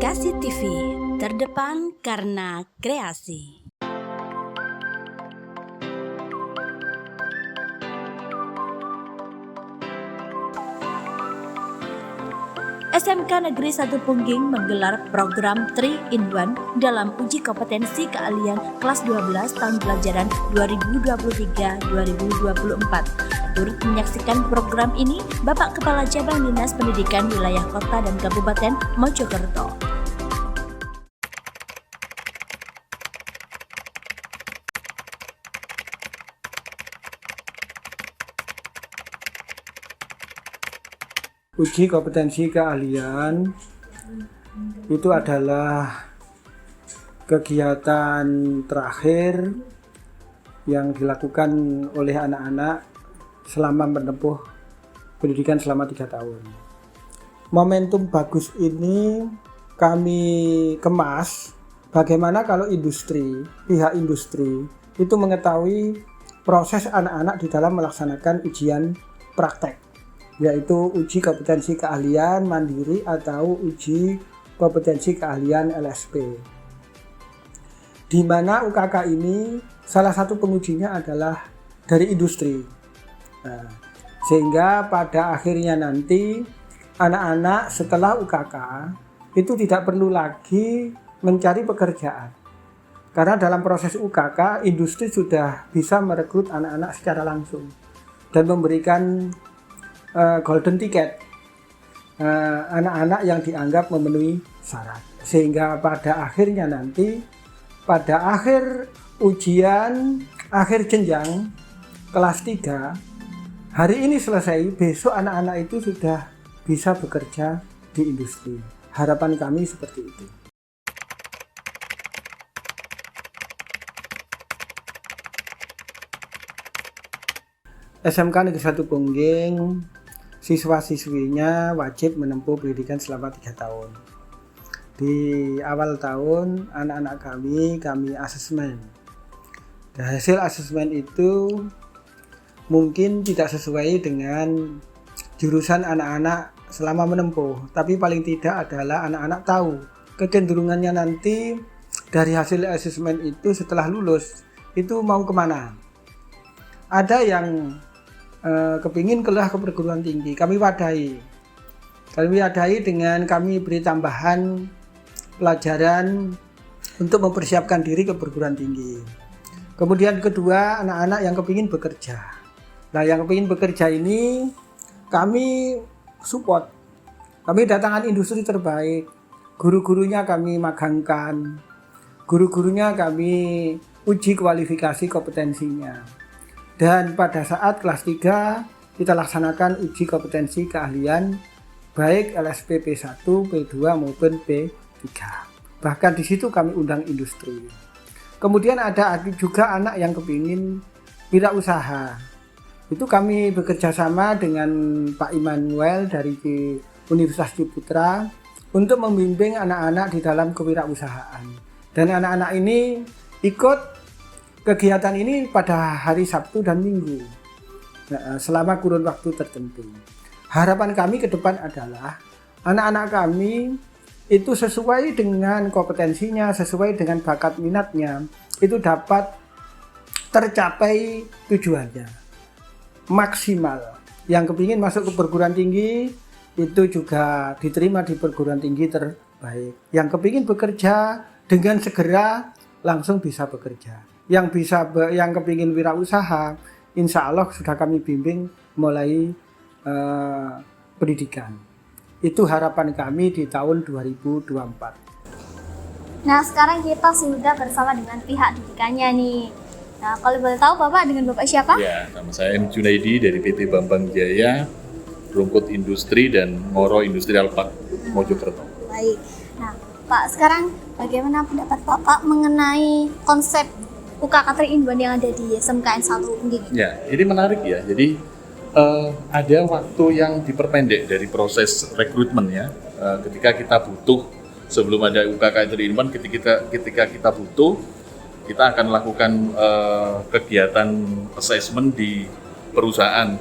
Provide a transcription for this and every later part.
Kasih TV, terdepan karena kreasi. SMK Negeri 1 Pungging menggelar program 3-in-1 dalam uji kompetensi keahlian kelas 12 tahun pelajaran 2023-2024. Turut menyaksikan program ini Bapak Kepala Cabang Dinas Pendidikan Wilayah Kota dan Kabupaten Mojokerto. Uji kompetensi keahlian itu adalah kegiatan terakhir yang dilakukan oleh anak-anak selama menempuh pendidikan selama 3 tahun. Momentum bagus ini kami kemas bagaimana kalau pihak industri itu mengetahui proses anak-anak di dalam melaksanakan ujian praktek, yaitu uji kompetensi keahlian mandiri atau uji kompetensi keahlian LSP. Di mana UKK ini salah satu pengujinya adalah dari industri. Nah, sehingga pada akhirnya nanti anak-anak setelah UKK itu tidak perlu lagi mencari pekerjaan. Karena dalam proses UKK industri sudah bisa merekrut anak-anak secara langsung dan memberikan golden ticket anak-anak yang dianggap memenuhi syarat, sehingga pada akhirnya nanti pada akhir ujian akhir jenjang kelas 3 hari ini selesai, besok anak-anak itu sudah bisa bekerja di industri. Harapan kami seperti itu. SMK Negeri 1 Pungging, siswa-siswinya wajib menempuh pendidikan selama 3 tahun. Di awal tahun anak-anak kami asesmen. Dan hasil asesmen itu mungkin tidak sesuai dengan jurusan anak-anak selama menempuh, tapi paling tidak adalah anak-anak tahu kecenderungannya nanti dari hasil asesmen itu setelah lulus itu mau kemana. Ada yang kepingin kelah ke perguruan tinggi, kami wadahi dengan kami beri tambahan pelajaran untuk mempersiapkan diri ke perguruan tinggi. Kemudian kedua, anak-anak yang kepingin bekerja. Nah, yang kepingin bekerja ini kami support, kami datangkan industri terbaik, guru-gurunya kami magangkan, guru-gurunya kami uji kualifikasi kompetensinya. Dan pada saat kelas 3 kita laksanakan uji kompetensi keahlian baik LSP P1, P2 maupun P3. Bahkan di situ kami undang industri. Kemudian ada juga anak yang kepingin wirausaha. Itu kami bekerja sama dengan Pak Immanuel dari Universitas Ciputra untuk membimbing anak-anak di dalam kewirausahaan. Dan anak-anak ini ikut kegiatan ini pada hari Sabtu dan Minggu selama kurun waktu tertentu. Harapan kami ke depan adalah anak-anak kami itu sesuai dengan kompetensinya, sesuai dengan bakat minatnya, itu dapat tercapai tujuannya maksimal. Yang kepingin masuk ke perguruan tinggi itu juga diterima di perguruan tinggi terbaik. Yang kepingin bekerja dengan segera langsung bisa bekerja. Yang kepingin wirausaha, insya Allah sudah kami bimbing mulai pendidikan. Itu harapan kami di tahun 2024. Nah, sekarang kita sudah bersama dengan pihak didikannya nih. Nah, kalau boleh tahu Bapak dengan Bapak siapa? Ya, nama saya M. Junaidi dari PT Bambang Jaya, Rungkut Industri dan Moro Industrial Park Mojokerto. Baik. Nah, Pak, sekarang bagaimana pendapat Bapak mengenai konsep UKK 3-in-1 yang ada di SMKN 1 Pungging? Ya, ini menarik ya. Jadi ada waktu yang diperpendek dari proses rekrutmen ya. Ketika kita butuh, sebelum ada UKK 3-in-1, ketika kita butuh, kita akan melakukan kegiatan assessment di perusahaan,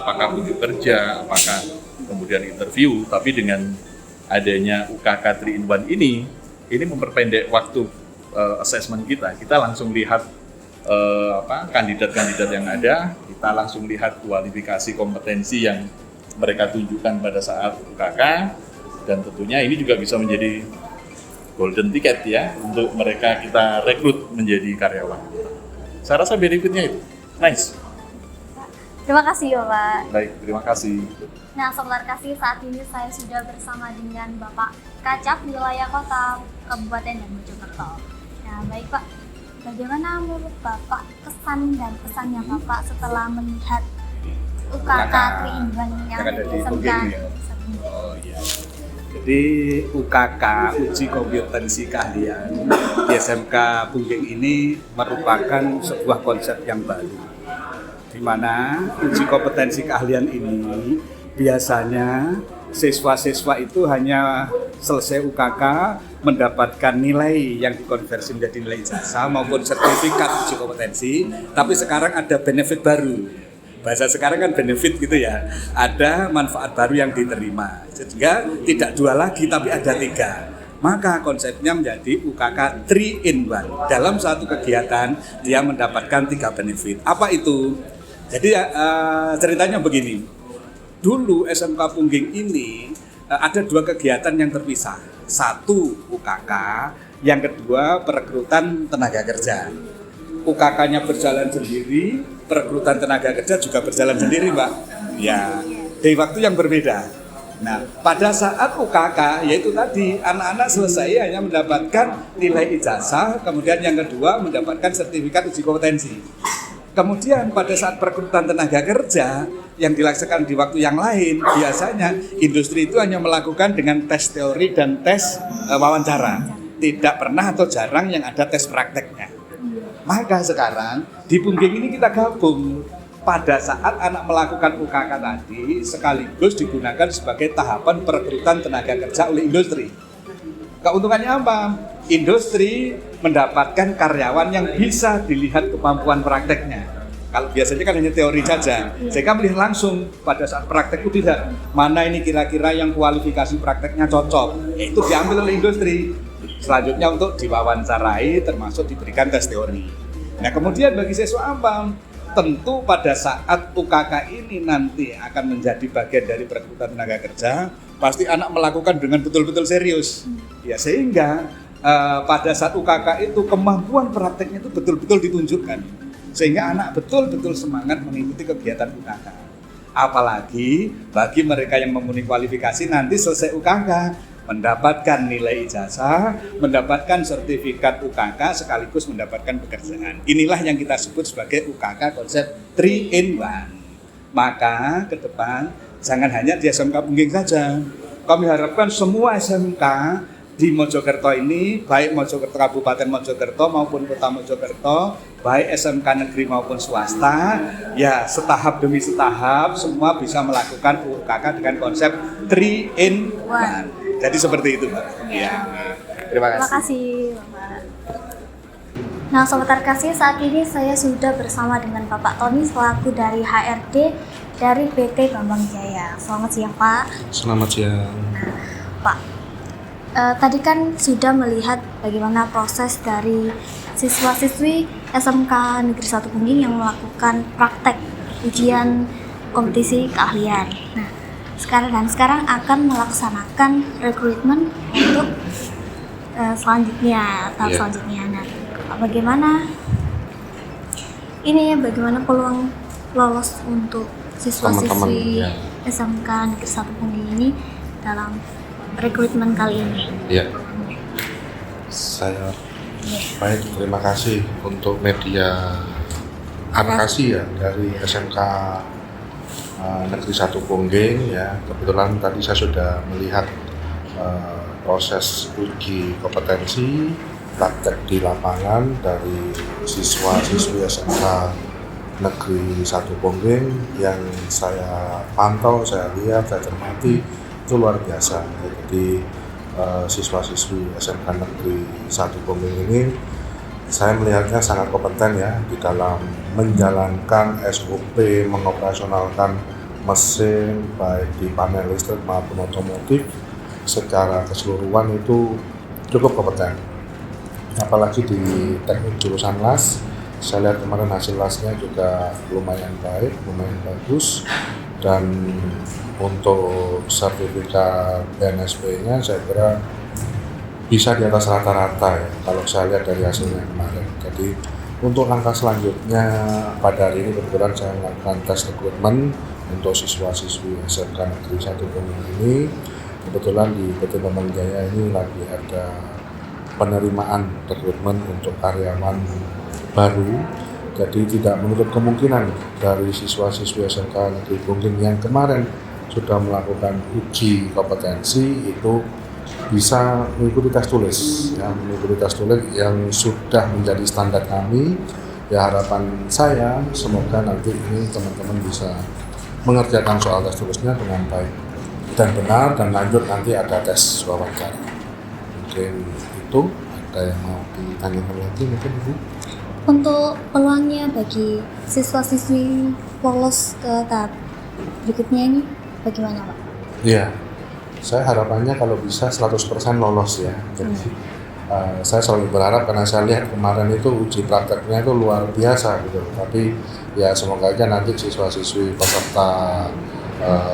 apakah unjuk kerja, apakah kemudian interview, tapi dengan adanya UKK 3-in-1 ini memperpendek waktu assessment kita. Kita langsung lihat kandidat-kandidat yang ada, kita langsung lihat kualifikasi kompetensi yang mereka tunjukkan pada saat UKK, dan tentunya ini juga bisa menjadi golden ticket ya untuk mereka kita rekrut menjadi karyawan. Saya rasa benefitnya itu. Nice. Terima kasih ya Pak. Baik, terima kasih. Nah Sobat Kasih, saat ini saya sudah bersama dengan Bapak Kacap wilayah kota Kabupaten dan Mojokerto. Nah baik Pak, bagaimana menurut Bapak kesan dan pesannya Bapak setelah melihat UKK 3-in-1 yang ada di SMK? Oh iya. Jadi UKK, uji kompetensi keahlian di SMK Pungging ini merupakan sebuah konsep yang baru, di mana uji kompetensi keahlian ini biasanya siswa-siswa itu hanya selesai UKK mendapatkan nilai yang dikonversi menjadi nilai ijazah maupun sertifikat uji kompetensi, tapi sekarang ada benefit baru. Bahasa sekarang kan benefit gitu ya, ada manfaat baru yang diterima, sehingga tidak 2 lagi tapi ada 3. Maka konsepnya menjadi UKK 3-in-1. Dalam satu kegiatan dia mendapatkan 3 benefit. Apa itu? Jadi ceritanya begini. Dulu SMK Pungging ini ada 2 kegiatan yang terpisah. 1 UKK, yang kedua perekrutan tenaga kerja. UKK-nya berjalan sendiri, perekrutan tenaga kerja juga berjalan sendiri, Mbak. Ya, di waktu yang berbeda. Nah, pada saat UKK, yaitu tadi anak-anak selesai hanya mendapatkan nilai ijazah, kemudian yang kedua mendapatkan sertifikat uji kompetensi. Kemudian pada saat perekrutan tenaga kerja yang dilaksanakan di waktu yang lain, biasanya industri itu hanya melakukan dengan tes teori dan tes wawancara. Tidak pernah atau jarang yang ada tes prakteknya. Maka sekarang di Pungging ini kita gabung. Pada saat anak melakukan UKK tadi sekaligus digunakan sebagai tahapan perekrutan tenaga kerja oleh industri. Keuntungannya apa? Industri mendapatkan karyawan yang bisa dilihat kemampuan prakteknya. Kalau biasanya kan hanya teori saja, sehingga melihat langsung pada saat praktek itu tidak. Mana ini kira-kira yang kualifikasi prakteknya cocok, itu diambil oleh industri. Selanjutnya untuk diwawancarai termasuk diberikan tes teori. Nah kemudian bagi siswa apa? Tentu pada saat UKK ini nanti akan menjadi bagian dari perekrutan tenaga kerja, pasti anak melakukan dengan betul-betul serius. Ya sehingga pada saat UKK itu kemampuan prakteknya itu betul-betul ditunjukkan. Sehingga anak betul-betul semangat mengikuti kegiatan UKK. Apalagi bagi mereka yang memenuhi kualifikasi nanti selesai UKK mendapatkan nilai ijazah, mendapatkan sertifikat UKK sekaligus mendapatkan pekerjaan. Inilah yang kita sebut sebagai UKK konsep 3-in-1. Maka ke depan jangan hanya di SMK Pungging saja. Kami harapkan semua SMK di Mojokerto ini, baik Mojokerto Kabupaten Mojokerto maupun Kota Mojokerto, baik SMK negeri maupun swasta, ya setahap demi setahap semua bisa melakukan UKK dengan konsep 3-in-1. Jadi seperti itu, Mbak. Ya. Terima kasih. Terima kasih, Bapak. Nah, Sobat Terkasih, saat ini saya sudah bersama dengan Bapak Tony selaku dari HRD dari PT Bambang Jaya. Selamat siang, Pak. Selamat siang. Nah, Pak, tadi kan sudah melihat bagaimana proses dari siswa-siswi SMK Negeri 1 Pungging yang melakukan praktek ujian kompetisi keahlian. Nah, sekarang akan melaksanakan rekrutmen untuk tahap selanjutnya. Nah, bagaimana peluang lolos untuk siswa-siswi SMK Negeri 1 Pungging ini dalam rekrutmen kali ini? Ya, saya baik, terima kasih untuk media advokasi ya dari SMK Negeri 1 Pungging ya. Kebetulan tadi saya sudah melihat proses uji kompetensi praktek di lapangan dari siswa-siswi SMK Negeri 1 Pungging yang saya pantau, saya lihat, saya cermati itu luar biasa. Jadi siswa-siswi SMK Negeri 1 Pungging ini saya melihatnya sangat kompeten ya di dalam menjalankan SOP, mengoperasionalkan mesin baik di panel listrik maupun otomotif secara keseluruhan itu cukup kompeten. Apalagi di teknik jurusan las, saya lihat kemarin hasil lasnya juga lumayan baik, lumayan bagus. Dan untuk sertifikat BNSP-nya saya kira bisa di atas rata-rata ya, kalau saya lihat dari hasilnya kemarin. Jadi untuk langkah selanjutnya pada hari ini kebetulan saya melakukan tes rekrutmen untuk siswa-siswi SMK Negeri 1 Pongging ini. Kebetulan di PT Bambang Jaya ini lagi ada penerimaan rekrutmen untuk karyawan baru. Jadi tidak menutup kemungkinan dari siswa-siswi SMK Negeri Pongging yang kemarin sudah melakukan uji kompetensi itu bisa mengikuti tes tulis, ya, mengikuti tes tulis yang sudah menjadi standar kami. Ya harapan saya semoga nanti ini teman-teman bisa mengerjakan soal tes tulisnya dengan baik dan benar, dan lanjut nanti ada tes wawancara. Mungkin itu, ada yang mau ditanyakan lagi mungkin Ibu? Untuk peluangnya bagi siswa-siswi lolos ke tahap berikutnya ini bagaimana Pak? Iya, saya harapannya kalau bisa 100% lolos ya. Jadi saya selalu berharap, karena saya lihat kemarin itu uji prakteknya itu luar biasa gitu. Tapi ya semoga aja nanti siswa-siswi peserta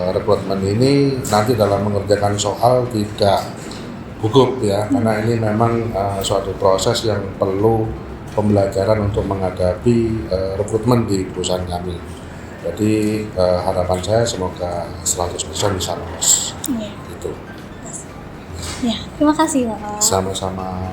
rekrutmen ini nanti dalam mengerjakan soal tidak gugup ya, karena ini memang suatu proses yang perlu pembelajaran untuk menghadapi rekrutmen di perusahaan kami. Jadi harapan saya semoga 100% bisa lolos. Iya. Gitu. Ya, terima kasih Pak. Sama-sama.